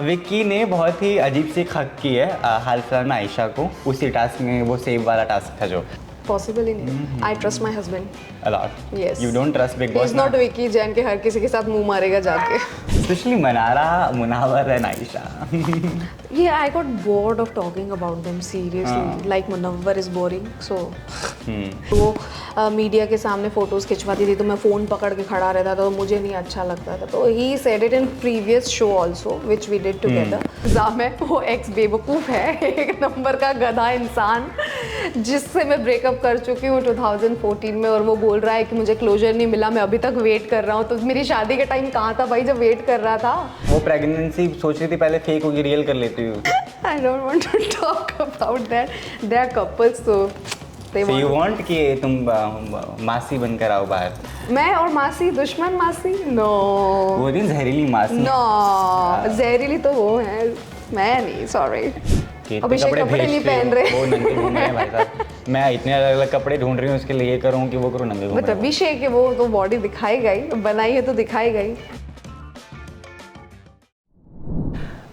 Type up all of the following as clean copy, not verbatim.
विक्की ने बहुत ही अजीब सी हक की है हाल फिलहाल में आयशा को, उसी टास्क में, वो सेव वाला टास्क था जो पॉसिबल ही नहीं। I trust my husband a lot. Yes. You don't trust Big Boss is not Vicky Jain के हर किसी के साथ मुंह मारेगा जाके। Especially Manara, Munawar and Aisha. Yeah, I got bored of talking about them seriously. Like Munawwar is boring, so वो media के सामने फोटोज खिंचवाती थी तो मैं फ़ोन पकड़ के खड़ा रहता था तो मुझे नहीं अच्छा लगता था। तो he said it in previous show also which we did together. Exam है वो एक्स बेवकूफ़ है, एक नंबर का गधा इंसान जिससे मैं ब्रेकअप कर चुकी हूँ 2014 में, और वो बोल रहा है कि मुझे क्लोजर नहीं मिला, मैं अभी तक वेट कर रहा हूँ। तो मेरी शादी का टाइम कहाँ था भाई जब वेट कर रहा था? वो प्रेगनेंसी सोच रही थी पहले फेक होगी, रियल कर लेती हूँ। I don't want to talk about that. They are couples, so they So you want. want कि तुम मासी बनकर आओ बाहर? मैं और मासी दुश्मन मासी? No. वो दिन जहरीली मासी। No. जहरीली तो वो है, मैं नहीं, sorry. अभिषेक कपड़े नहीं पहन रहे। वो नंगे घूम रहे हैं भाई साहब। मैं इतने अलग अलग कपड़े ढूंढ रही हूँ उसके लिए, ये करूँ कि वो करूँ, नंगे घूम बट रहे हैं। अभिषेक है वो तो बॉडी दिखाएगा ही, बनाई है तो दिखाएगा ही।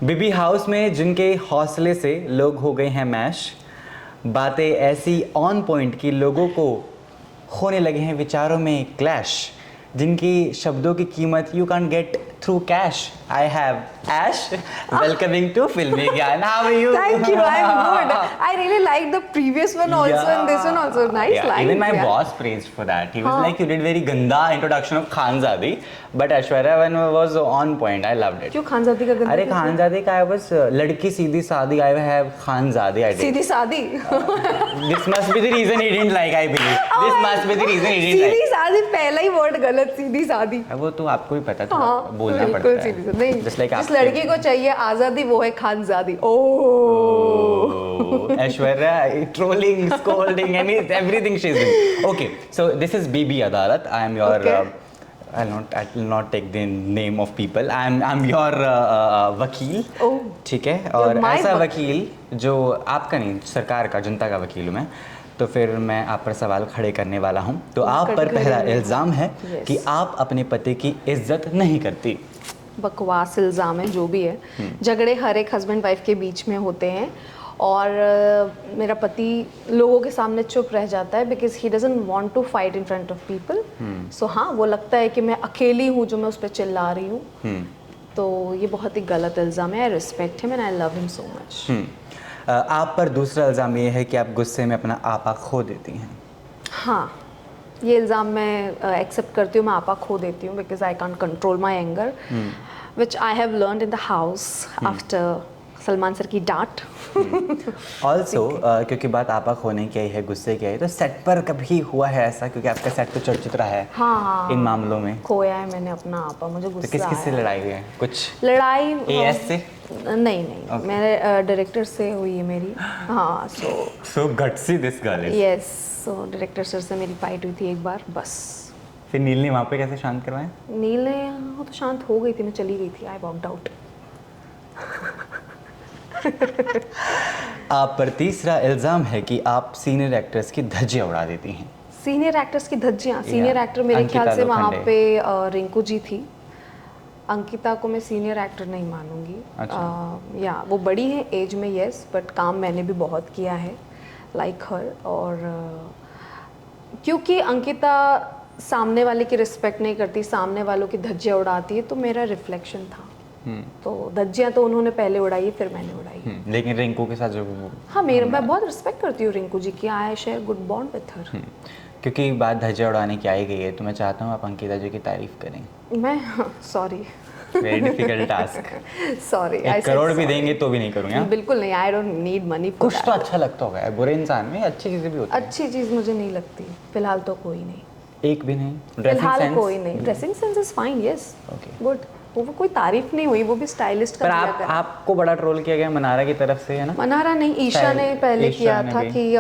बीबी हाउस में जिनके हौसले से लोग हो गए हैं मैश, बातें ऐसी ऑन पॉइंट कि लोगों को होने लगे हैं विचारों में क्लैश, जिनकी शब्दों की कीमत you can get through cash. I have Ash welcoming to Filmy Gyan. How are you? Thank you, I'm good. I really liked the previous one also and this one also. Nice line. Even my boss praised for that. He was like, you did very ganda introduction of Khanzadi, but Aishwarya one was on point. I loved it. क्यों खानजादी का गंदा? अरे खानजादी का I was लड़की सीधी सादी. I have Khanzaadi. I did. सीधी सादी. This must be the reason he didn't like. I believe. This must be the reason he didn't like. सीधी सादी पहला ही वर्ड गलत, सीधी सादी। वो तो आपको भी पता था, हाँ, बोलना बिल्कुल पड़ता सीधी है। सादी। नहीं, Just like जिस लड़की को चाहिए आजादी वो है खानजादी। ओह, Aishwarya trolling, scolding, and everything she's doing. Okay, so this is BB Adalat. I am your. Okay. I will not take the name of people. I'm your वकील. Oh. ठीक है, और my ऐसा वकील जो आपका नहीं, सरकार का, जनता का वकील हूँ मैं। तो फिर मैं आप पर सवाल खड़े करने वाला हूँ। तो आप पर पहला इल्ज़ाम है कि आप अपने पति की इज्जत नहीं करती। बकवास इल्ज़ाम है जो भी है। झगड़े हर एक हस्बैंड वाइफ के बीच में होते हैं, और मेरा पति लोगों के सामने चुप रह जाता है because he doesn't want to fight in front of people. So हाँ, वो लगता है कि मैं अकेली हूँ जो मैं उस पर चिल्ला रही हूँ। तो ये बहुत ही गलत इल्ज़ाम है। I respect him and I love him so much. आप पर दूसरा इल्ज़ाम ये है कि आप गुस्से में अपना आपा खो देती हैं। हाँ, ये इल्ज़ाम मैं एक्सेप्ट करती हूँ, मैं आपा खो देती हूँ because I can't control my anger which I have learned in the house after Salman sir की डांट। ऑल्सो क्योंकि बात आपा खोने की आई है, गुस्से की आई, तो सेट पर कभी हुआ है ऐसा, क्योंकि आपका सेट तो चर्चित रहा है हाँ, इन मामलों में? खोया है मैंने अपना आपा, मुझे तो गुस्सा किस किस से आया। लड़ाई हुई है? कुछ लड़ाई AS से? नहीं, मेरे डायरेक्टर से हुई है मेरी। हाँ, so gutsy this girl is. Yes, so director sir से मेरी फाइट हुई थी एक बार बस। फिर नील ने वहाँ पे कैसे शांत करवाया? नील ने वो तो शांत हो गई थी, मैं चली गई थी। I walked out. आप पर तीसरा इल्ज़ाम है कि आप सीनियर एक्टर्स की धज्जियाँ उड़ा देती हैं। सीनियर एक्टर्स की धज्जियाँ? सीनियर एक्टर मेरे अंकिता ख्याल से वहाँ लोखंडे। पे रिंकू जी थी। अंकिता को मैं सीनियर एक्टर नहीं मानूंगी। अच्छा। या वो बड़ी है एज में, यस, बट काम मैंने भी बहुत किया है लाइक हर। और क्योंकि अंकिता सामने वाले की रिस्पेक्ट नहीं करती, सामने वालों की धज्जियाँ उड़ाती है, तो मेरा रिफ्लेक्शन था। तो धज्जियाँ तो उन्होंने पहले उड़ाई, फिर मैंने उड़ाई। लेकिन रिंकू के साथ जो हाँ, मैं बहुत रिस्पेक्ट करती हूँ रिंकू जी की। I share good bond with her. क्योंकि बात धज्जियाँ उड़ाने की आई गई है, तो मैं चाहता हूँ आप अंकिता जी की तारीफ करें। मैं sorry, very difficult task. Sorry. 1 crore भी देंगे तो भी नहीं करूँगा। बिल्कुल नहीं, I don't need money for कुछ तो अच्छा लगता होगा, बुरे इंसान में अच्छी चीज़ें भी होती हैं। अच्छी चीज़ मुझे नहीं लगती फिलहाल तो कोई नहीं। एक भी नहीं? फिलहाल कोई नहीं। Dressing sense is fine, yes, good. वो कोई तारीफ नहीं हुई, वो भी स्टाइलिस्ट का पर दिया था। आपको बड़ा ट्रोल किया गया मनारा की तरफ से, है ना? मनारा नहीं, ईशा ने पहले ईशा किया ने था भी। कि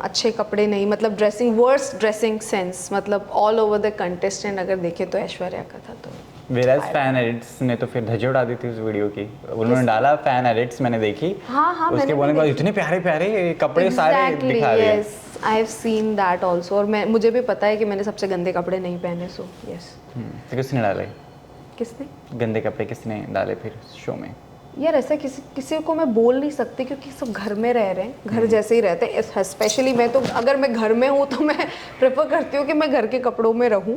अच्छे कपड़े नहीं, मतलब ड्रेसिंग, वर्स्ट ड्रेसिंग सेंस, मतलब ऑल ओवर द कंटेस्टेंट अगर देखे तो ऐश्वर्या का था। तो वेराज फैन एडिट्स ने तो फिर धज्जियाँ उड़ा दी थी उस वीडियो की। उन्होंने डाला फैन एडिट्स, मैंने देखी। हाँ, उसके बोलने के बाद इतने प्यारे प्यारे कपड़े सारे दिखा रहे हैं। Yes, I have seen that also. और मुझे भी पता है कि मैंने सबसे गंदे कपड़े नहीं पहने, सो यस। तो किसने डाले? किसने? गंदे कपड़े किसने डाले फिर शो में? यार ऐसा किसी को मैं बोल नहीं सकती क्योंकि सब घर में रह रहे हैं, घर जैसे ही रहते हैं। स्पेशली मैं तो अगर मैं घर में हूँ तो मैं प्रेफर करती हूँ कि मैं घर के कपड़ों में रहूँ।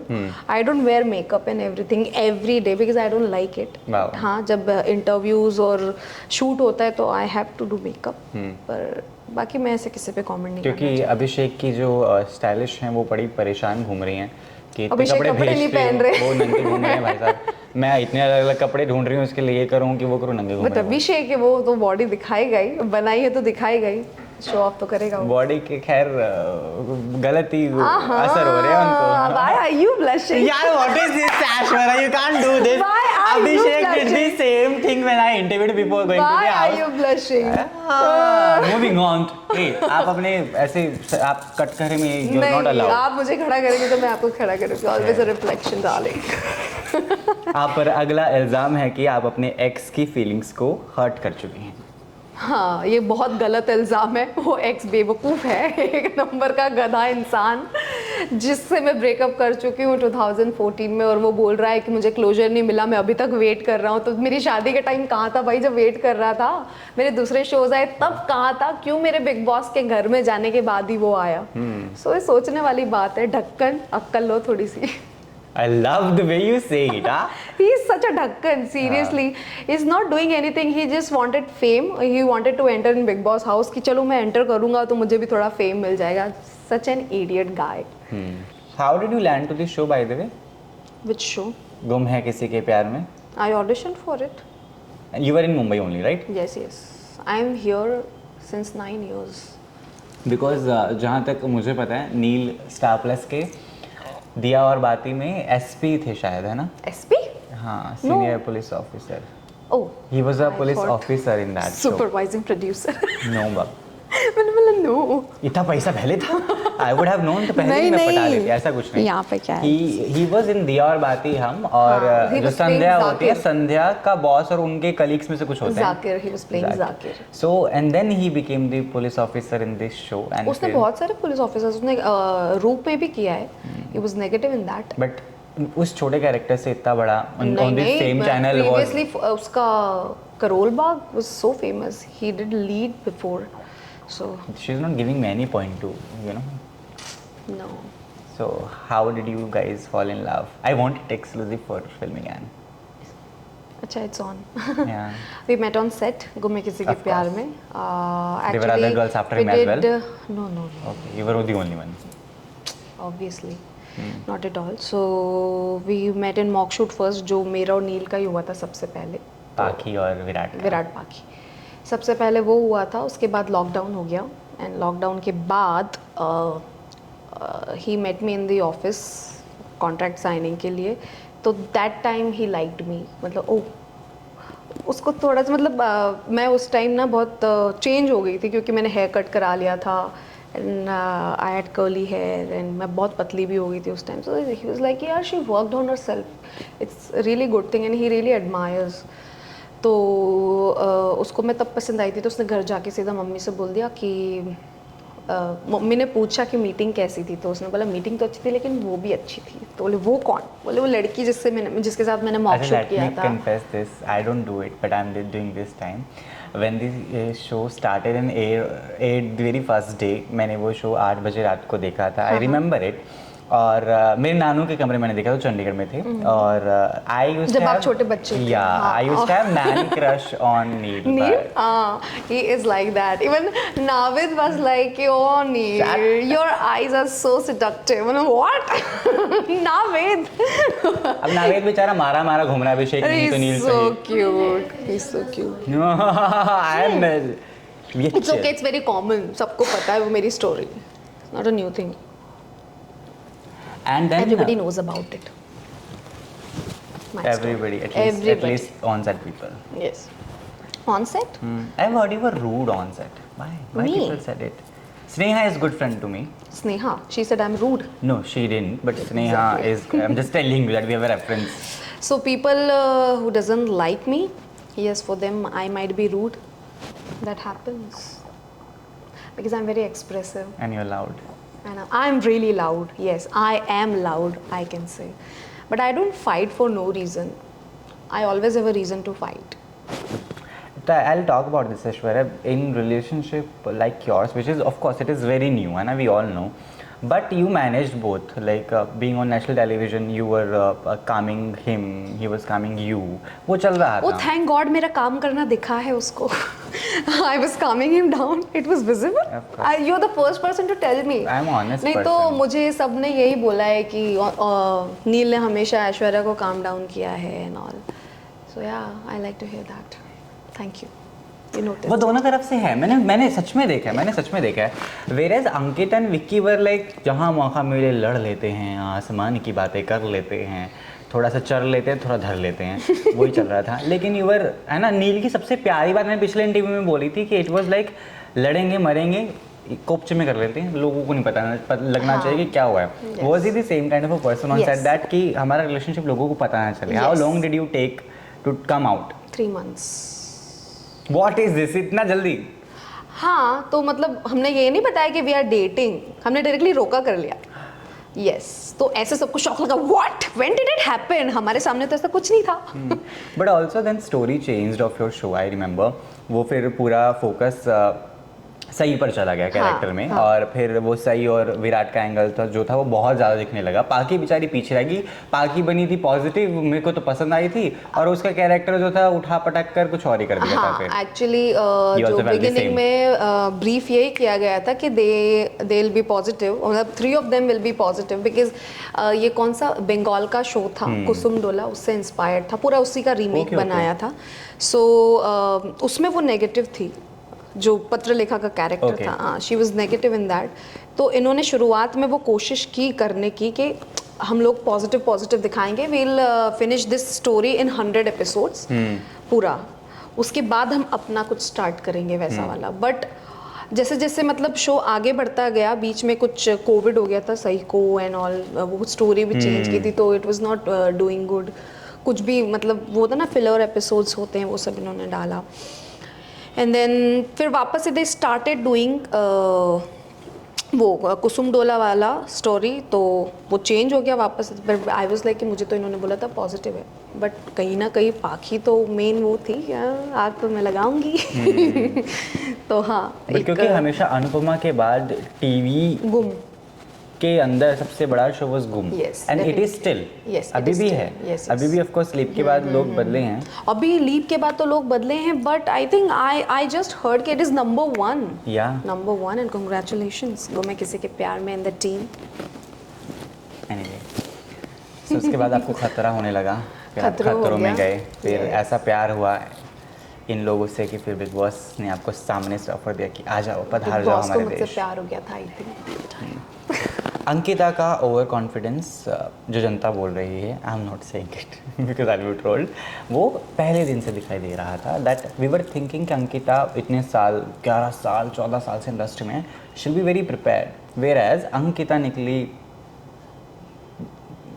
I don't wear makeup and everything every day because I don't like it. हाँ, जब इंटरव्यूज और शूट होता है तो I have to do makeup, पर बाकी मैं ऐसे किसी पे कमेंट नहीं करना क्योंकि अभिषेक की जो स्टाइलिश हैं वो बड़ी परेशान घूम रही हैं कि इतने अभिषेक कपड़े नहीं भेजते हो, पहन रहे। वो नंगे घूम रहे हैं भाई साहब। मैं इतने अलग अलग कपड़े ढूंढ रही हूँ उसके लिए, ये करूँ कि वो करूँ, नंगे घूम बट रहे हैं। अभिषेक है, वो तो बॉडी दिखाएगा ही, बनाई है तो दिखाएगा ही, शो ऑफ तो करेगा वो। बॉडी के खैर गलत ही असर हो रहे हैं उनको। Why are you blushing? यार what is this Ashwara, you can't do this. Why are you Abhishek did the blushing? same thing when I interviewed before going to Why the are house. you blushing? Moving on. Hey, आप अपने ऐसे आप कटघरे में you're not नहीं, allowed. आप मुझे खड़ा करेंगे तो मैं आपको खड़ा करूँगी। Always a reflection, darling. आप पर अगला इल्जाम है कि आप अपने एक्स की फीलिंग्स को हर्ट कर चुकी हैं। हाँ, ये बहुत गलत इल्ज़ाम है। वो एक्स बेवकूफ़ है, एक नंबर का गधा इंसान, जिससे मैं ब्रेकअप कर चुकी हूँ 2014 में, और वो बोल रहा है कि मुझे क्लोजर नहीं मिला, मैं अभी तक वेट कर रहा हूँ। तो मेरी शादी के टाइम कहाँ था भाई जब वेट कर रहा था? मेरे दूसरे शोज आए तब कहाँ था? क्यों मेरे बिग बॉस के घर में जाने के बाद ही वो आया? सो ये सोचने वाली बात है। ढक्कन, अक्कल लो थोड़ी सी। I love the way you say it, huh? He is such a ढक्कन, seriously. He's not doing anything. He just wanted fame. He wanted to enter in Big Boss house कि चलो मैं enter करूँगा तो मुझे भी थोड़ा fame मिल जाएगा. Such an idiot guy. How did you land to this show, by the way? Which show? गुम है किसी के प्यार में. I auditioned for it. You were in Mumbai only, right? Yes, yes. I am here since 9 years. Because जहाँ तक मुझे पता है नील स्टार प्लस के दिया और बाती में एसपी थे शायद, है ना? SP? हाँ, senior police officer. Oh. He was a I police thought officer in that show. Supervising producer. No, बाप. मैंने बोला no. इतना पैसा पहले था? I would have known तो पहले ही मैं पटा लेती, ऐसा कुछ नहीं. यहाँ पे क्या है? He was in दिया और बाती हम, और हाँ, he जो was संध्या playing होती है, Zakir. संध्या का बॉस और उनके कलीग्स में से कुछ होते हैं. Zakir, he was playing Zakir. So and then he became the police officer in this show. And उसने बहुत सारे पुलिस ऑफिसर्स, उसने रूप में भी किया है. He was negative in that. But उस छोटे कैरेक्टर से इतना बड़ा on the same channel was. Previously उसका Karol Bagh was so famous. He did lead before. So She's not giving me any point to, you know. no. So how did you guys fall in love? I want it exclusive for filming and. अच्छा, it's on. Yeah. We met on set. गुम है किसी के Of प्यार course. में. There were other girls after him as well? No, no, no. Okay, you were the only one. Obviously. Not at all. So we met in mock shoot first, जो मेरा और नील का ही हुआ था सबसे पहले. पाखी और विराट का. विराट पाखी सबसे पहले वो हुआ था. उसके बाद लॉकडाउन हो गया, एंड लॉकडाउन के बाद he met me in the office contract signing के लिए. तो that time he liked me. मतलब ओह, उसको थोड़ा सा मतलब मैं उस टाइम ना बहुत चेंज हो गई थी क्योंकि मैंने हेयर कट करा लिया था, and I had curly hair, and मैं बहुत पतली भी हो गई थी उस time. So he was like यार she worked on herself, it's really good thing, and he really admires. तो उसको मैं तब पसंद आई थी, तो उसने घर जाके सीधा मम्मी से बोल दिया कि मम्मी ने पूछा कि मीटिंग कैसी थी, तो उसने बोला मीटिंग तो अच्छी थी लेकिन वो भी अच्छी थी. तो बोले वो कौन? बोले वो लड़की जिसके साथ मैंने मॉक शूट किया था. Let me confess this. I don't do it, but I'm doing this time. When the show started and aired the very first day, मैंने वो शो 8 बजे रात को देखा था. I remember it. और मेरे नानू के कमरे मैंने देखा, तो चंडीगढ़ में थे. और आई यूज्ड टू जब आप छोटे बच्चे थे. या I used to have man crush on Neil. हाँ, he is like that. Even Navid was like, oh Neil, your eyes are so seductive. And what? Navid. अब नावेद बेचारा मारा घूम रहा है, अभिषेक नहीं तो नील He's so cute. He's so cute. It's okay. It's very common. सबको पता है वो मेरी story. It's not a new thing. And then Everybody knows about it. My everybody, story. at least on set people. Yes. On set? I've heard you were rude on set. Why Me? people said it? Sneha is good friend to me. Sneha. She said I'm rude. No, she didn't. But Sneha is. I'm just telling you that we have a reference. So people who doesn't like me, yes, for them I might be rude. That happens because I'm very expressive. And you're loud. And I'm really loud. Yes, I am loud, I can say. But I don't fight for no reason. I always have a reason to fight. I'll talk about this, Aishwarya. In relationship like yours, which is of course it is very new, and we all know, but you managed both. Like being on national television, you were calming him, he was calming you. वो चल रहा Oh, था. thank God मेरा काम करना दिखा है उसको. I was calming him down. It was visible. Of course. You're the first person to tell me. I'm honest नहीं तो person. मुझे सबने यही बोला है कि नील ने हमेशा ऐश्वर्या को काम डाउन किया है and all. So yeah, I like to hear that. Thank you. You noticed. वो दोनों तरफ से है. मैंने सच में देखा है. Whereas Ankit and Vicky were like जहाँ मौका मिले लड़ लेते हैं, आसमान की बातें कर लेते हैं, थोड़ा सा चर लेते हैं, थोड़ा धर लेते हैं, वही चल रहा था. लेकिन यूवर है ना, नील की सबसे प्यारी बात मैंने पिछले इंटरव्यू में बोली थी कि इट वाज लाइक लड़ेंगे मरेंगे कोपचे में कर लेते हैं, लोगों को नहीं पता लगना चाहिए कि क्या हुआ है. Was he the same kind of a person on set that कि हमारा रिलेशनशिप लोगों को पता ना चले. How long did you take to come out? 3 months. What is this, इतना जल्दी? हाँ, तो मतलब हमने ये नहीं बताया कि वी आर डेटिंग, हमने डायरेक्टली रोका कर लिया. यस, तो ऐसे सबको शॉक लगा. What, when did it happen? हमारे सामने तो ऐसा कुछ नहीं था. But also then story changed of your show. I remember वो फिर पूरा फोकस सही पर चला गया कैरेक्टर में. और फिर वो सही और विराट का एंगल था जो था वो बहुत ज़्यादा दिखने लगा. पाकी बेचारी पीछे रह गई. पाकी बनी थी पॉजिटिव, मेरे को तो पसंद आई थी, और उसका कैरेक्टर जो था उठा पटक कर कुछ और ही कर दिया था. फिर एक्चुअली जो बिगिनिंग में ब्रीफ यही किया गया था कि दे विल बी पॉजिटिव, मतलब 3 of them will be positive because ये कौन सा बंगाल का शो था, कुसुम डोला, उससे इंस्पायर्ड था, पूरा उसी का रीमेक बनाया था. सो उसमें वो नेगेटिव थी, जो पत्रलेखा का कैरेक्टर था. हाँ, she was negative in that. तो इन्होंने शुरुआत में वो कोशिश की करने की कि हम लोग पॉजिटिव दिखाएंगे, we'll finish this story in 100 episodes पूरा, उसके बाद हम अपना कुछ स्टार्ट करेंगे वैसा वाला. बट जैसे जैसे मतलब शो आगे बढ़ता गया, बीच में कुछ कोविड हो गया था, सही को एंड ऑल, वो स्टोरी भी चेंज की थी, तो it was not doing good. कुछ भी मतलब वो होता ना, फिलर एपिसोड्स होते हैं, वो सब इन्होंने डाला. एंड देन फिर वापस से दे स्टार्टेड डूइंग वो कुसुम डोला वाला स्टोरी, तो वो चेंज हो गया वापस. बट आई वाज लाइक कि मुझे तो इन्होंने बोला था पॉजिटिव है, बट कहीं ना कहीं पाखी तो मेन वो थी, आग तो मैं लगाऊंगी. तो हाँ, क्योंकि हमेशा अनुपमा के बाद टीवी गुम के अंदर सबसे बड़ा शो वाज गुम. And it is still. अभी भी है. अभी भी ऑफ कोर्स लीप के बाद लोग बदले हैं. अभी लीप के बाद तो लोग बदले हैं, but I think I just heard कि इट इज नंबर 1. या नंबर 1 एंड कांग्रेचुलेशंस. वो मैं किसी के प्यार में इन द टीम. एनीवे, सो उसके बाद आपको खतरा होने लगा, फिर आप खतरों हो खतरों में गया. गए, फिर ऐसा प्यार हुआ इन लोगों से कि फिर बिग बॉस ने आपको सामने से ऑफर दिया कि आ जाओ, पधार जाओ बॉस को हमारे मुझसे देश. प्यार हो गया था आई थिंक. अंकिता का ओवर कॉन्फिडेंस जो जनता बोल रही है, I am not saying it because I will told, वो पहले दिन से दिखाई दे रहा था. दैट वी वर थिंकिंग कि अंकिता इतने साल, 11 साल 14 साल से इंडस्ट्री में, she will be very prepared. Whereas Ankita निकली,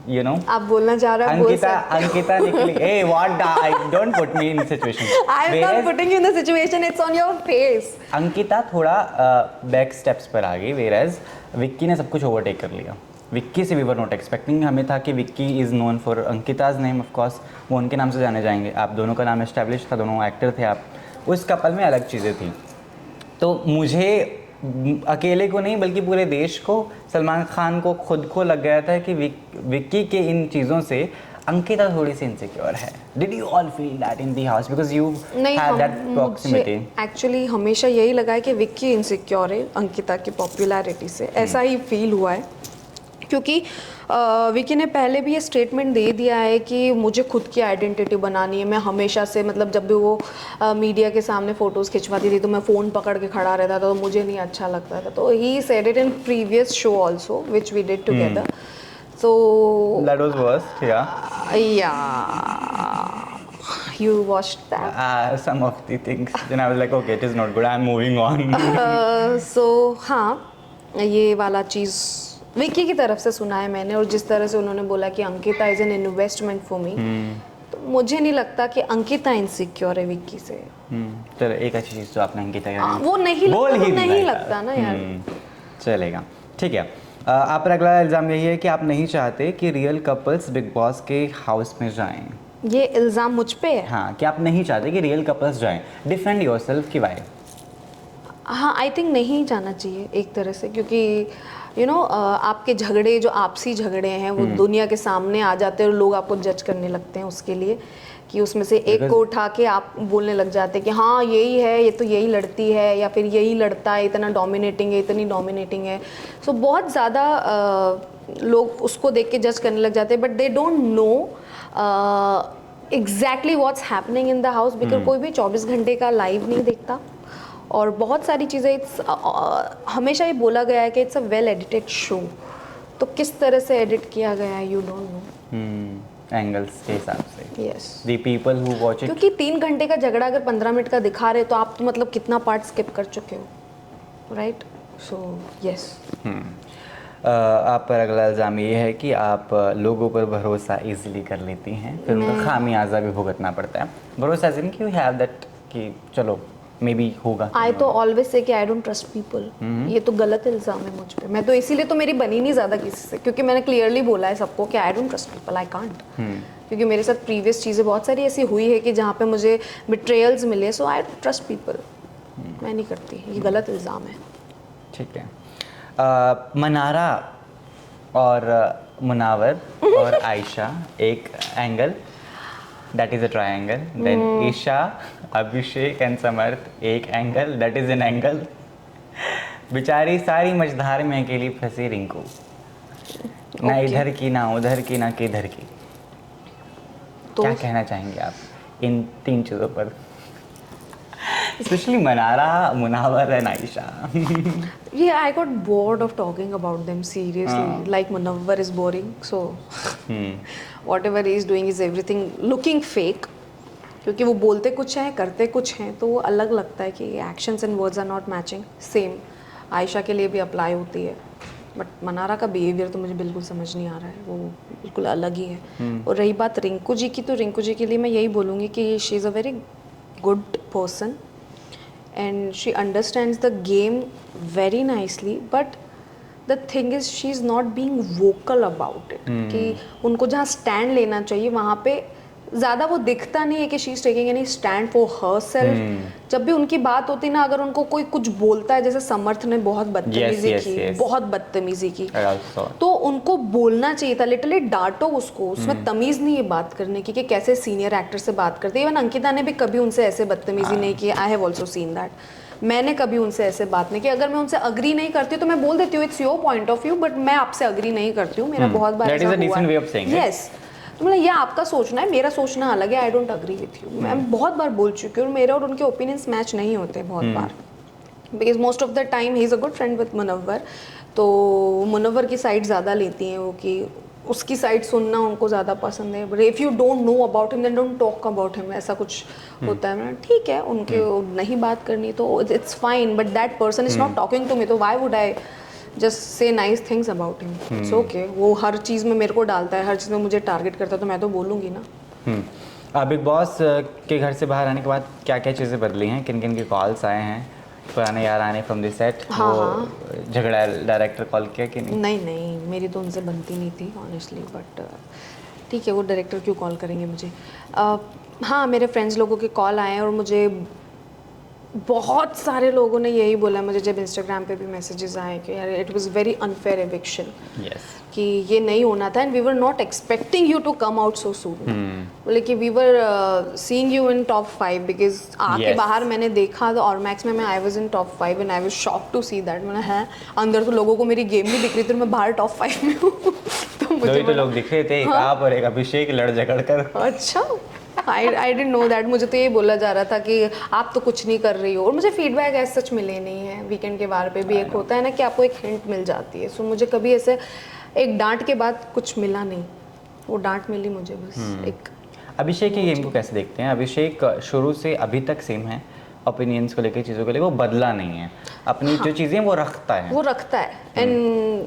you know, आप बोलना चाह रहा हैं, अंकिता निकली. Hey, what? Don't put me in situation. I'm not putting you in the situation. It's on your face. Ankita थोड़ा बैक स्टेप्स पर आ गई, whereas विक्की ने सब कुछ ओवरटेक कर लिया. विक्की से वी वर नॉट एक्सपेक्टिंग. हमें था कि Vicky is known for Ankita's name, of course वो उनके नाम से जाने जाएंगे. आप दोनों का नाम एस्टेब्लिश था, दोनों एक्टर थे आप. उस कपल में अलग चीज़ें थी. तो मुझे अकेले को नहीं बल्कि पूरे देश को, सलमान खान को खुद को लग गया था कि विक्की के इन चीज़ों से अंकिता थोड़ी सी इनसिक्योर है. Did you all feel that in the house because you had that proximity? Actually हमेशा यही लगा है कि विक्की इनसिक्योर है अंकिता की पॉपुलैरिटी से. ऐसा ही फील हुआ है, क्योंकि विक्की ने पहले भी ये स्टेटमेंट दे दिया है कि मुझे खुद की आइडेंटिटी बनानी है. मैं हमेशा से मतलब जब भी वो मीडिया के सामने फ़ोटोज़ खिंचवाती थी तो मैं फ़ोन पकड़ के खड़ा रहता था, तो मुझे नहीं अच्छा लगता था. तो he said it in previous show also which we did together. So that was worst, yeah. Yeah, you watched that. Some of the things. Then I was like, okay, it is not good. I'm moving on. So हाँ, ये वाला चीज़ विक्की की तरफ से सुना है मैंने, और जिस तरह से उन्होंने बोला कि Ankita is an investment for me, तो मुझे नहीं लगता कि अंकिता इनसिक्योर है विक्की से. चलो, एक अच्छी चीज़ तो आपने अंकिता वो नहीं लगता ना यार. चलेगा, ठीक है. आप पर अगला इल्ज़ाम यही है कि आप नहीं चाहते कि रियल कपल्स बिग बॉस के हाउस में जाएं. ये इल्ज़ाम मुझ पे है? हाँ, कि आप नहीं चाहते कि रियल कपल्स जाएं, डिफेंड योरसेल्फ की वाई। हाँ, आई थिंक नहीं जाना चाहिए एक तरह से, क्योंकि आपके झगड़े जो आपसी झगड़े हैं वो दुनिया के सामने आ जाते हैं और लोग आपको जज करने लगते हैं उसके लिए, कि उसमें से एक को उठा के आप बोलने लग जाते हैं कि हाँ यही है, ये तो यही लड़ती है, या फिर यही लड़ता है, इतना डोमिनेटिंग है, इतनी डोमिनेटिंग है। सो बहुत ज़्यादा लोग उसको देख के जज करने लग जाते हैं, but they don't know exactly what's happening in the house, because कोई भी 24 घंटे का लाइव नहीं देखता। और बहुत सारी चीज़ें हमेशा ये बोला गया है कि it's a well edited show, तो किस तरह से एडिट किया गया है यू डोंट नो। एंगल्स के हिसाब से। Yes, the people who watch it. क्योंकि 3 घंटे का झगड़ा अगर 15 मिनट का दिखा रहे तो आप तो मतलब कितना पार्ट स्किप कर चुके हो, राइट? So yes. आप पर अगला इल्ज़ाम ये है कि आप लोगों पर भरोसा इजीली कर लेती हैं, फिर उनका खामियाजा भी भुगतना पड़ता है। भरोसा इज इन कि यू हैव दैट कि चलो मे बी होगा। आई तो ऑलवेज से कि आई डोंट ट्रस्ट पीपल। ये तो गलत इल्ज़ाम है मुझ पे। मैं तो इसीलिए तो मेरी बनी नहीं ज़्यादा किसी से, क्योंकि मैंने क्लियरली बोला है सबको कि I don't trust people, I can't. क्योंकि मेरे साथ प्रीवियस चीज़ें बहुत सारी ऐसी हुई है कि जहाँ पे मुझे बिट्रेयल्स मिले, सो आई डोंट ट्रस्ट पीपल। मैं नहीं करती, ये गलत इल्ज़ाम है। ठीक है। मनारा और मुनावर और आयशा एक angle, that is a triangle. Then Isha, Abhishek and Samarth एक angle, that is an angle. बेचारी सारी मझधार में अकेली फंसी रिंकू, ना इधर की ना उधर की ना किधर की। तो क्या कहना चाहेंगे आप इन 3 चीज़ों पर, specially Mannara, Munawar and Ayesha? Yeah, I got bored of talking about them seriously. Like Munawwar is boring, so whatever he is doing is everything looking fake. क्योंकि वो बोलते कुछ हैं, करते कुछ हैं, तो वो अलग लगता है कि actions and words are not matching. Same Ayesha के लिए भी अप्लाई होती है, बट मनारा का बिहेवियर तो मुझे बिल्कुल समझ नहीं आ रहा है, वो बिल्कुल अलग ही है। और रही बात रिंकू जी की, तो रिंकू जी के लिए मैं यही बोलूँगी कि she is a very good person and she understands the game very nicely, but the thing is she is not being vocal about it। कि उनको जहाँ स्टैंड लेना चाहिए वहाँ पे ज़्यादा वो दिखता नहीं है कि she is taking any stand for her self. जब भी उनकी बात होती ना, अगर उनको कोई कुछ बोलता है, जैसे समर्थ ने बहुत बदतमीजी की, बहुत बदतमीजी की, तो उनको बोलना चाहिए था, लिटरली डांटो उसको। उसमें तमीज़ नहीं है बात करने की कि कैसे सीनियर एक्टर से बात करते हैं। इवन अंकिता ने भी कभी उनसे ऐसे बदतमीजी नहीं की। I have also seen that. मैंने कभी उनसे ऐसे बात नहीं की। अगर मैं उनसे अग्री नहीं करती तो मैं बोल देती हूँ it's your point of view, but मैं आपसे अग्री नहीं करती हूँ। मेरा बहुत बार ऐसा हुआ। यस, तो मतलब ये आपका सोचना है, मेरा सोचना अलग है। I don't agree with you. मैं बहुत बार बोल चुकी हूँ, मेरे और उनके ओपिनियंस मैच नहीं होते बहुत बार, because most of the time he is a good friend with Munawar. तो मुनव्वर की साइड ज़्यादा लेती हैं वो, कि उसकी साइड सुनना उनको ज़्यादा पसंद है। But if you don't know about him then don't talk about him, ऐसा कुछ होता है। मैं ठीक है, उनके नहीं बात करनी तो it's fine, but that person is not talking to me, तो why would I just say nice things about him? It's okay. वो हर चीज़ में मेरे को डालता है, हर चीज़ में मुझे टारगेट करता है, तो मैं तो बोलूँगी ना। बिग बॉस के घर से बाहर आने के बाद क्या क्या चीज़ें बदली हैं, किन किन के कॉल्स आए हैं? पुराने यार आने फ्रॉम द सेट, वो झगड़ा डायरेक्टर कॉल किया कि नहीं? नहीं, मेरी तो उनसे बनती नहीं थी ऑनेस्टली, बट ठीक है, वो डायरेक्टर क्यों कॉल करेंगे मुझे। हाँ, मेरे फ्रेंड्स लोगों के कॉल आए हैं, और मुझे बहुत सारे लोगों ने यही बोला मुझे, जब इंस्टाग्राम पे भी मैसेजेस आए कि यार it was very unfair eviction, कि ये नहीं होना था, and we were not expecting you to come out so soon. बोले कि we were seeing you in top 5, because आके बाहर मैंने देखा तो और मैक्स में मैं I was in top 5 and I was shock to see that. मैंने है अंदर तो लोगों को मेरी गेम नहीं दिख रही थी, मैं बाहर टॉप 5 में हूँ। तो मुझे तो लोग दिख रहे थे, एक आप और एक अभिषेक लड़ झगड़ कर। अच्छा, आई डिडंट नो दैट। मुझे तो ये बोला जा रहा था कि आप तो कुछ नहीं कर रही हो, और मुझे फीडबैक ऐसा सच मिले नहीं है। वीकेंड के बार पे भी एक होता है ना कि आपको एक हिंट मिल जाती है, सो मुझे कभी ऐसे एक डांट के बाद कुछ मिला नहीं, वो डांट मिली मुझे बस एक। अभिषेक की गेम को कैसे देखते हैं? अभिषेक शुरू से अभी तक सेम है, ओपिनियंस को लेकर, चीज़ों को लेकर वो बदला नहीं है, अपनी जो चीज़ें वो रखता है, and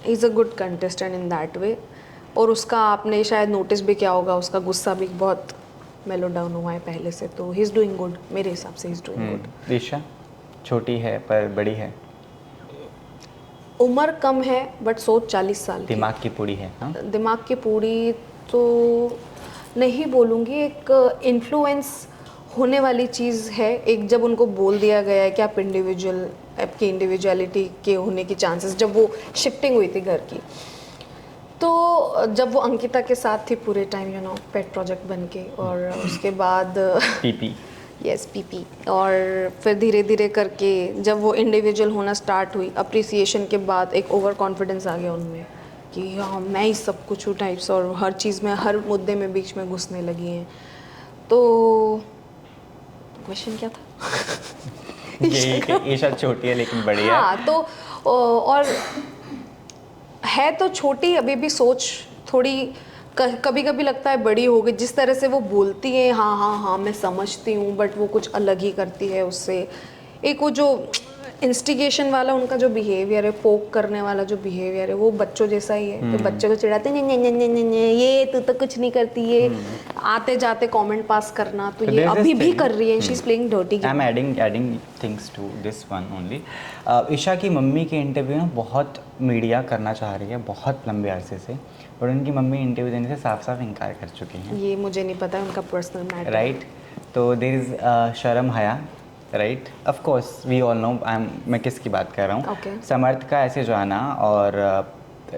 he is a good contestant in that way. और उसका आपने शायद नोटिस भी किया होगा, उसका गुस्सा भी बहुत मेलो डाउन हुआ है पहले से, तो ही इज़ डूइंग गुड, मेरे हिसाब से he is doing good. Isha छोटी है पर बड़ी है, उम्र कम है बट सोच 40 साल की, दिमाग की पूरी है। हाँ? दिमाग की पूरी तो नहीं बोलूँगी, एक इन्फ्लुएंस होने वाली चीज़ है। एक जब उनको बोल दिया गया है कि आप इंडिविजुअल, आपकी इंडिविजुअलिटी के होने की चांसेस, जब वो शिफ्टिंग हुई थी घर की, तो जब वो अंकिता के साथ थी पूरे time, you know, pet project बन के, और उसके बाद पीपी यस पीपी, और फिर धीरे धीरे करके जब वो इंडिविजुअल होना स्टार्ट हुई, अप्रिसिएशन के बाद एक ओवर कॉन्फिडेंस आ गया उनमें कि हाँ मैं ही सब कुछ हूँ टाइप्स, और हर चीज़ में, हर मुद्दे में बीच में घुसने लगी हैं। तो क्वेश्चन क्या था? ये ईशा छोटी है लेकिन बड़ी है। हाँ, तो और है तो छोटी अभी भी, सोच थोड़ी कभी कभी लगता है बड़ी हो गई, जिस तरह से वो बोलती है हाँ हाँ हाँ मैं समझती हूँ, बट वो कुछ अलग ही करती है उससे। एक वो जो इंस्टिगेशन वाला उनका जो बिहेवियर है, पोक करने वाला जो बिहेवियर है, वो बच्चों जैसा ही है। तो बच्चों को चिढ़ाते नहीं नहीं नहीं नहीं नहीं, ये तू तो कुछ नहीं करती, ये आते जाते कमेंट पास करना, तो ये अभी भी कर रही है। She is playing dirty game. I am adding things to this one only. Isha की मम्मी के इंटरव्यू ना बहुत मीडिया करना चाह रही है बहुत लंबे अरसे से, और उनकी मम्मी इंटरव्यू देने से साफ साफ इनकार कर चुकी हैं। ये मुझे नहीं पता उनका पर्सनल मैटर, राइट? तो देयर इज़ शर्म हया, right? Of course we all know मैं किसकी बात कर रहा हूँ। Okay. समर्थ का ऐसे जाना और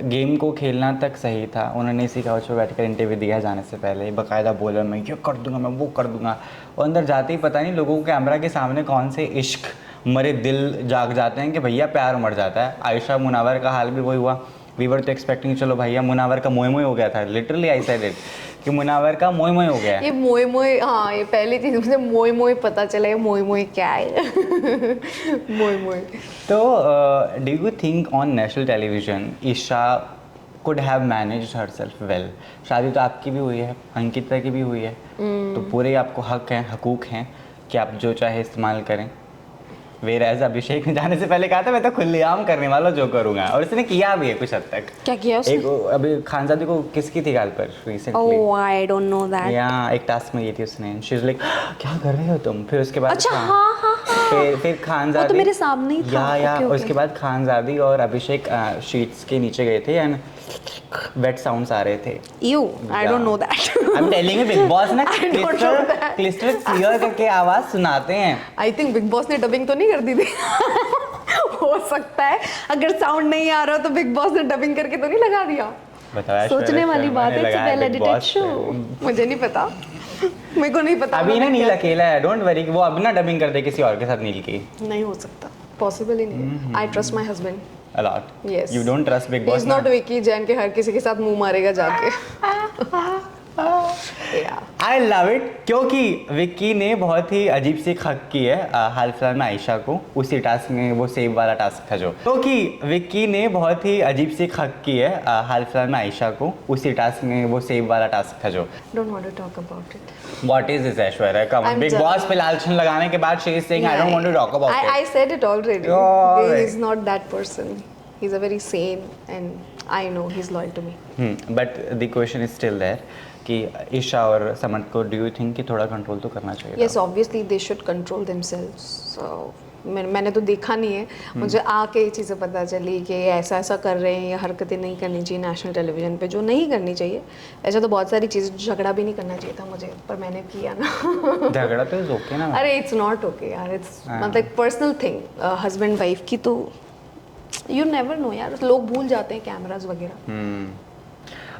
गेम को खेलना तक सही था। उन्होंने इसी काउच पर बैठकर इंटरव्यू दिया जाने से पहले, बाकायदा बोला मैं ये कर दूंगा, मैं वो कर दूंगा, और अंदर जाते ही पता नहीं लोगों को कैमरा के सामने कौन से इश्क मरे दिल जाग जाते हैं कि भैया प्यार मर जाता है। आयशा मुनावर का हाल भी वही हुआ। वी वर तो एक्सपेक्टिंग चलो भैया मुनावर का मोए मोए हो गया था, लिटरली आई सेड इट कि मुनावर का मोए मोए हो गया है। ये मोए मोए, हाँ ये पहली चीज मुझे मोए मोए पता चला, ये मोए मोए क्या है? मोए मोए। तो do you think on national television Isha could have managed herself well? शादी तो आपकी भी हुई है, अंकिता की भी हुई है, तो पूरे आपको हक हैं, हकूक हैं कि आप जो चाहे इस्तेमाल करें। वेरएज़ अभिषेक ने जाने से पहले कहा था मैं तो खुलेआम करने वाला जो करूँगा, और उसने किया भी है कुछ हद तक। क्या किया उसने? एक अभी खानजादी को किसकी थी गाल पर recently? Oh I don't know that. या एक टास्क में ये थी उसने, शी इज लाइक क्या कर रहे हो तुम? फिर उसके बाद अच्छा हाँ हाँ हाँ, फिर खानजादी, वो तो मेरे सामने ही था। या ओके, ओके। उसके बाद खानजादी और अभिषेक शीट्स के नीचे गए थे एंड वेट साउंड्स आ रहे थे। You I don't know that. I am telling you, big boss ना I don't know that. Clyster clear करके आवाज सुनाते हैं। आई थिंक बिग बॉस ने डबिंग तो नहीं कर दी थी। हो सकता है अगर साउंड नहीं आ रहा तो बिग बॉस ने डबिंग करके तो नहीं लगा दिया। बताया सोचने वाली बात है, इट्स वेल एडिटेड शो। मुझे नहीं पता, मेरे को नहीं पता। अभी ना नील अकेला है, डोंट वरी, वो अब ना डबिंग कर दे किसी और के साथ नील की। नहीं हो सकता, पॉसिबल ही नहीं। I trust my husband A lot. Yes. You don't trust Big he Boss is ना? नॉट विकी जैन के हर किसी के साथ मुंह मारेगा जाके। Yeah. आई लव इट, क्योंकि विक्की ने बहुत ही अजीब सी हक की है हाल फिलहाल में आयशा को, उसी टास्क में, वो सेव वाला टास्क था जो, क्योंकि विक्की ने बहुत ही अजीब सी हक की है हाल फिलहाल में आयशा को, उसी टास्क में, वो सेव वाला टास्क था जो। Don't want to talk about it. What is this Aishwarya? Come I'm big just- boss पे लालचन लगाने के बाद she is saying I don't want to talk about it. I said it already. Oh, He right. is not that person. He's a very sane, and I know he's loyal to me. But the question is still there कि ईशा और समर्थ को do you think कि थोड़ा control तो करना चाहिए? Yes, obviously they should control themselves. So मैंने तो देखा नहीं है, मुझे आके ये चीज़ें पता चली कि ऐसा ऐसा कर रहे हैं, ये हरकतें नहीं करनी चाहिए नेशनल टेलीविजन पे, जो नहीं करनी चाहिए। ऐसा तो बहुत सारी चीज़ें, झगड़ा भी नहीं करना चाहिए था मुझे, पर मैंने किया ना। झगड़ा तो इज ओके ना? अरे इट्स नॉट ओके यार, इट्स मतलब पर्सनल थिंग, हस्बैंड वाइफ की, तो यू नेवर नो यार, लोग भूल जाते हैं कैमराज वगैरह।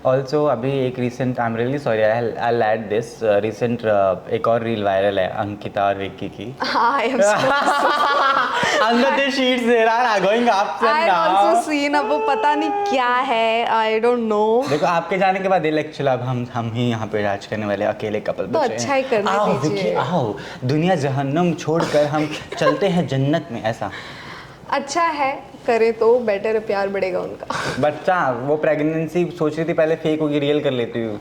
ऑल्सो अभी एक recent, I am really sorry I add this recent, एक और रील वायरल है अंकिता और विक्की की। I am अंदर the sheets there are going up and I down. also seen, अब वो पता नहीं क्या है, I don't know। देखो आपके जाने के बाद एक्चुअली अब हम ही यहाँ पे राज करने वाले अकेले कपल तो अच्छा ही करने आओ दीजिए। विक्की आओ, दुनिया जहन्नम छोड़कर हम चलते हैं जन्नत में, ऐसा। अच्छा है, करे तो बेटर है, प्यार बढ़ेगा उनका। बच्चा वो प्रेगनेंसी सोच रही थी पहले फेक होगी, रियल कर लेती हूँ।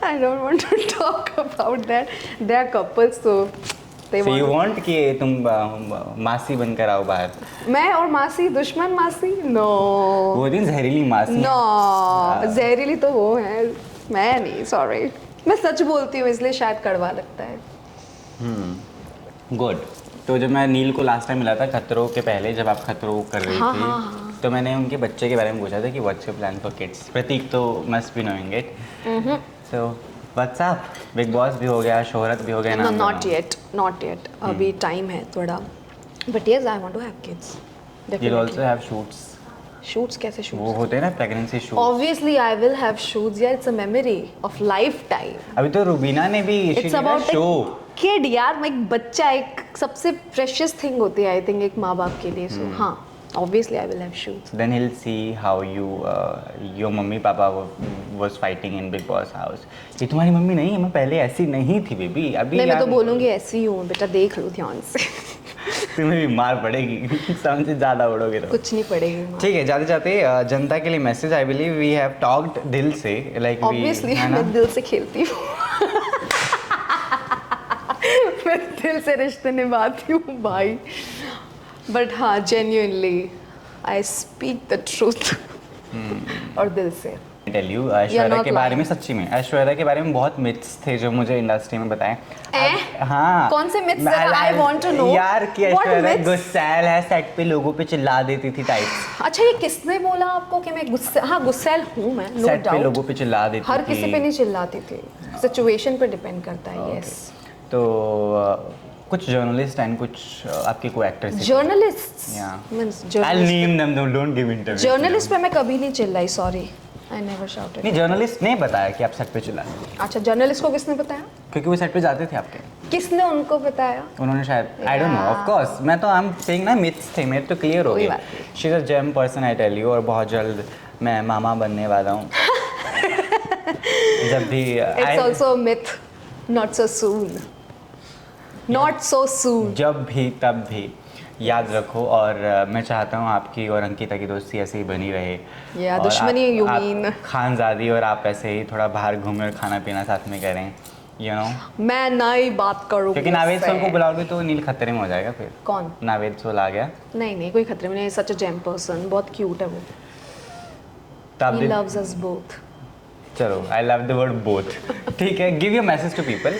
I don't want to talk about that. They are couples, so they So you want. want कि तुम मासी बनकर आओ बाहर? मैं और मासी दुश्मन मासी? No. वो दिन जहरीली मासी। No. जहरीली तो वो है, मैं नहीं, सॉरी। मैं सच बोलती हूँ इसलिए शायद कड़वा लगता है। गुड। तो जब मैं नील को लास्ट टाइम मिला था खतरों के पहले, जब आप खतरों कर रही हाँ, थी, हाँ, हाँ। तो मैंने उनके बच्चे के बारे में पूछा था कि what's your plan for kids. Prateek तो must be knowing it. So what's up Bigg Boss भी हो गया, शोहरत भी हो गया ना? नॉट येट अभी टाइम है थोड़ा, but yes I want to have kids you also have shoots. Shoots कैसे वो शूट्स? होते हैं ना pregnancy shoot. Obviously I will have shoots यार, it's a memory of lifetime. अभी तो रुबीना ने भी इट्स अबाउट शो। किड यार, एक बच्चा एक सबसे प्रेशियस थिंग होती है आई थिंक एक माँ बाप के लिए। सो हाँ, obviously I will have shoots. Then he'll see how your mummy papa was fighting in Big Boss house. ये तुम्हारी मम्मी नहीं है, मैं पहले ऐसी नहीं थी बेबी। अभी नहीं, मैं तो बोलूँगी ऐसी ही हूँ बेटा, देख लो ध्यान से। तुम्हें भी मार पड़ेगी समझे, ज़्यादा उड़ोगे तो। कुछ नहीं पड़ेगी मार। ठीक है, जाते जाते जनता के लिए message. I believe we have talked दिल से, लाइक Obviously मैं दिल से खेलती हूँ। मैं दिल से रिश्ते निभाती हूँ भाई। बट हाँ, genuinely I speak the truth और दिल से। टेल यू ऐश्वर्या not के बारे lying. में, सच्ची में ऐश्वर्या के बारे में बहुत मिथ्स थे जो मुझे इंडस्ट्री में बताए। हाँ, कौन से myths ज़रा? I want to know. यार कि What ऐश्वर्या myths? गुस्सैल है, सेट पे लोगों पे चिल्ला देती थी टाइप्स। अच्छा, ये किसने बोला आपको कि मैं गुस्से? हाँ, गुस्सैल हूँ मैं, नो सेट पे लोगों डाउट। पे चिल्ला देती हर थी। किसी पे नहीं चिल्लाती थी, सिचुएशन पे डिपेंड करता है। यस। तो कुछ जर्नलिस्ट एंड कुछ आपके को actors. Journalist Yeah. Means I'll journalist. name them, don't give interview. Journalist पे मैं कभी नहीं चिल्लाई, सॉरी, आई नेवर शाउटेड। नहीं, जर्नलिस्ट ने बताया कि आप सेट पे चिल्लाए, अच्छा, जर्नलिस्ट को किसने बताया? क्योंकि वो सेट पे जाते थे आपके। किसने उनको बताया? उन्होंने शायद, I don't know, of course मैं तो आई एम सेइंग ना मिथ्स थे, मेरे तो क्लियर हो कोई गए। बात नहीं। She is a gem person, I tell you, और बहुत जल्द मैं मामा बनने वाला हूँ। जब भी it's also a myth, not so soon, not so soon. जब भी तब भी याद रखो। और मैं चाहता हूँ आपकी और अंकिता की दोस्ती ऐसे ही बनी रहे। या और दुश्मनी, आप- you आप mean? खानजादी और आप ऐसे ही थोड़ा बाहर घूमें और खाना पीना साथ में करें, यू नो। मैं नई बात करूँगी। क्योंकि नावेद सोल को बुलाओगे तो नील खतरे में हो जाएगा फिर। कौन? नावेद सोल आ गया नहीं नहीं, कोई खतरे में नहीं, सच अ जेम पर्सन, बहुत क्यूट है वो। तब He loves us both. चलो, I love the word both. ठीक है, give your message to people.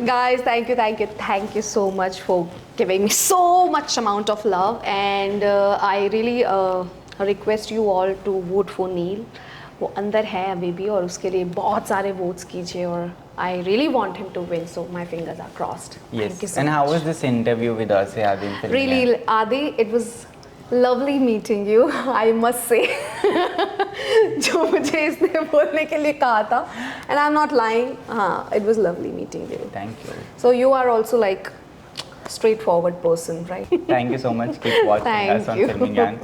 Guys, thank you so much for giving me so much amount of love, and I really request you all to vote for Neil. वो अंदर है अभी भी, और उसके लिए बहुत सारे वोट्स कीजिए, और I really want him to win, so my fingers are crossed. Thank you Yes. so And much. how was this interview with us, Adi? Really, Adi, it was lovely meeting you, I must say. जो मुझे इसने बोलने के लिए कहा था, and I'm not lying. हाँ, it was lovely meeting you. Thank you. So you are also like straightforward person, right? Thank you so much. Keep watching us Thank on you. Filming Gang.